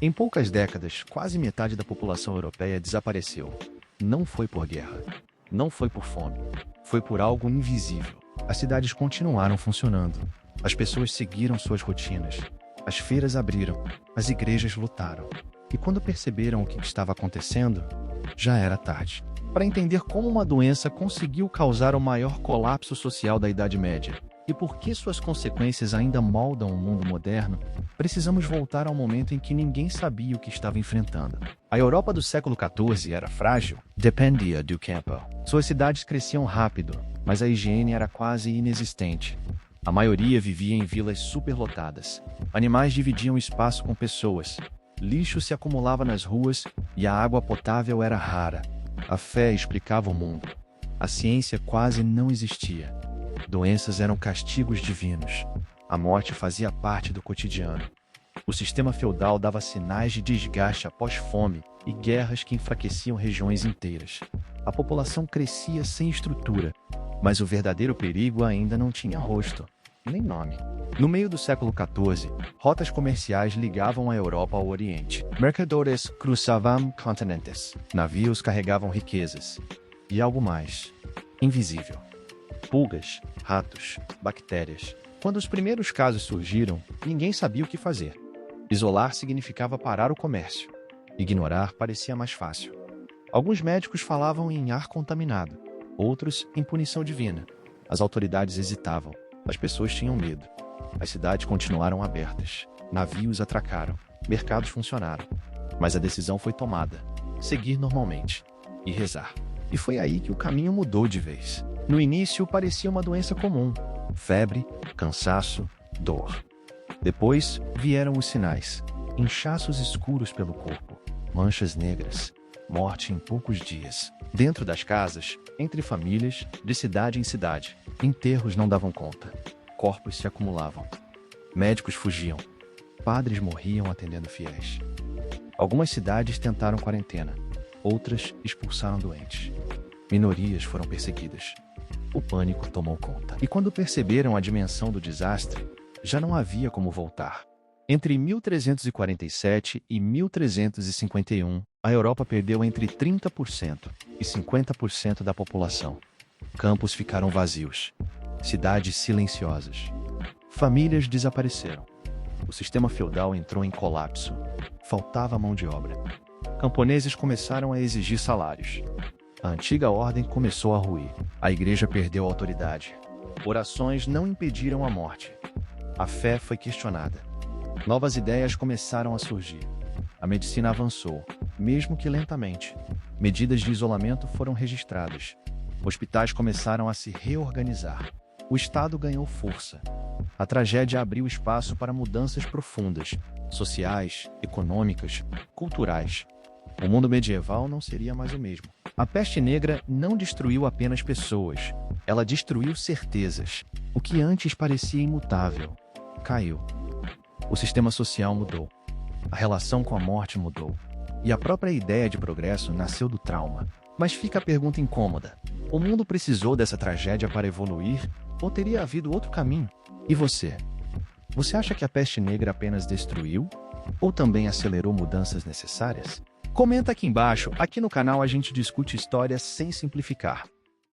Em poucas décadas, quase metade da população europeia desapareceu. Não foi por guerra, não foi por fome, foi por algo invisível. As cidades continuaram funcionando, as pessoas seguiram suas rotinas, as feiras abriram, as igrejas lutaram. E quando perceberam o que estava acontecendo, já era tarde. Para entender como uma doença conseguiu causar o maior colapso social da Idade Média e por que suas consequências ainda moldam o mundo moderno, precisamos voltar ao momento em que ninguém sabia o que estava enfrentando. A Europa do século XIV era frágil, dependia do campo. Suas cidades cresciam rápido, mas a higiene era quase inexistente. A maioria vivia em vilas superlotadas. Animais dividiam espaço com pessoas. Lixo se acumulava nas ruas e a água potável era rara. A fé explicava o mundo. A ciência quase não existia. Doenças eram castigos divinos. A morte fazia parte do cotidiano. O sistema feudal dava sinais de desgaste após fome e guerras que enfraqueciam regiões inteiras. A população crescia sem estrutura, mas o verdadeiro perigo ainda não tinha rosto, nem nome. No meio do século XIV, rotas comerciais ligavam a Europa ao Oriente. Mercadores cruzavam continentes. Navios carregavam riquezas. E algo mais, invisível. Pulgas, ratos, bactérias. Quando os primeiros casos surgiram, ninguém sabia o que fazer. Isolar significava parar o comércio. Ignorar parecia mais fácil. Alguns médicos falavam em ar contaminado, outros em punição divina. As autoridades hesitavam, as pessoas tinham medo. As cidades continuaram abertas, navios atracaram, mercados funcionaram. Mas a decisão foi tomada: seguir normalmente e rezar. E foi aí que o caminho mudou de vez. No início parecia uma doença comum: febre, cansaço, dor. Depois vieram os sinais: inchaços escuros pelo corpo, manchas negras, morte em poucos dias. Dentro das casas, entre famílias, de cidade em cidade, enterros não davam conta. Corpos se acumulavam. Médicos fugiam. Padres morriam atendendo fiéis. Algumas cidades tentaram quarentena. Outras expulsaram doentes. Minorias foram perseguidas. O pânico tomou conta. E quando perceberam a dimensão do desastre, já não havia como voltar. Entre 1347 e 1351, a Europa perdeu entre 30% e 50% da população. Campos ficaram vazios. Cidades silenciosas. Famílias desapareceram. O sistema feudal entrou em colapso. Faltava mão de obra. Camponeses começaram a exigir salários. A antiga ordem começou a ruir. A igreja perdeu a autoridade. Orações não impediram a morte. A fé foi questionada. Novas ideias começaram a surgir. A medicina avançou, mesmo que lentamente. Medidas de isolamento foram registradas. Hospitais começaram a se reorganizar. O Estado ganhou força. A tragédia abriu espaço para mudanças profundas, sociais, econômicas, culturais. O mundo medieval não seria mais o mesmo. A peste negra não destruiu apenas pessoas, ela destruiu certezas. O que antes parecia imutável caiu. O sistema social mudou. A relação com a morte mudou. E a própria ideia de progresso nasceu do trauma. Mas fica a pergunta incômoda: o mundo precisou dessa tragédia para evoluir? Ou teria havido outro caminho? E você? Você acha que a peste negra apenas destruiu? Ou também acelerou mudanças necessárias? Comenta aqui embaixo. Aqui no canal a gente discute histórias sem simplificar.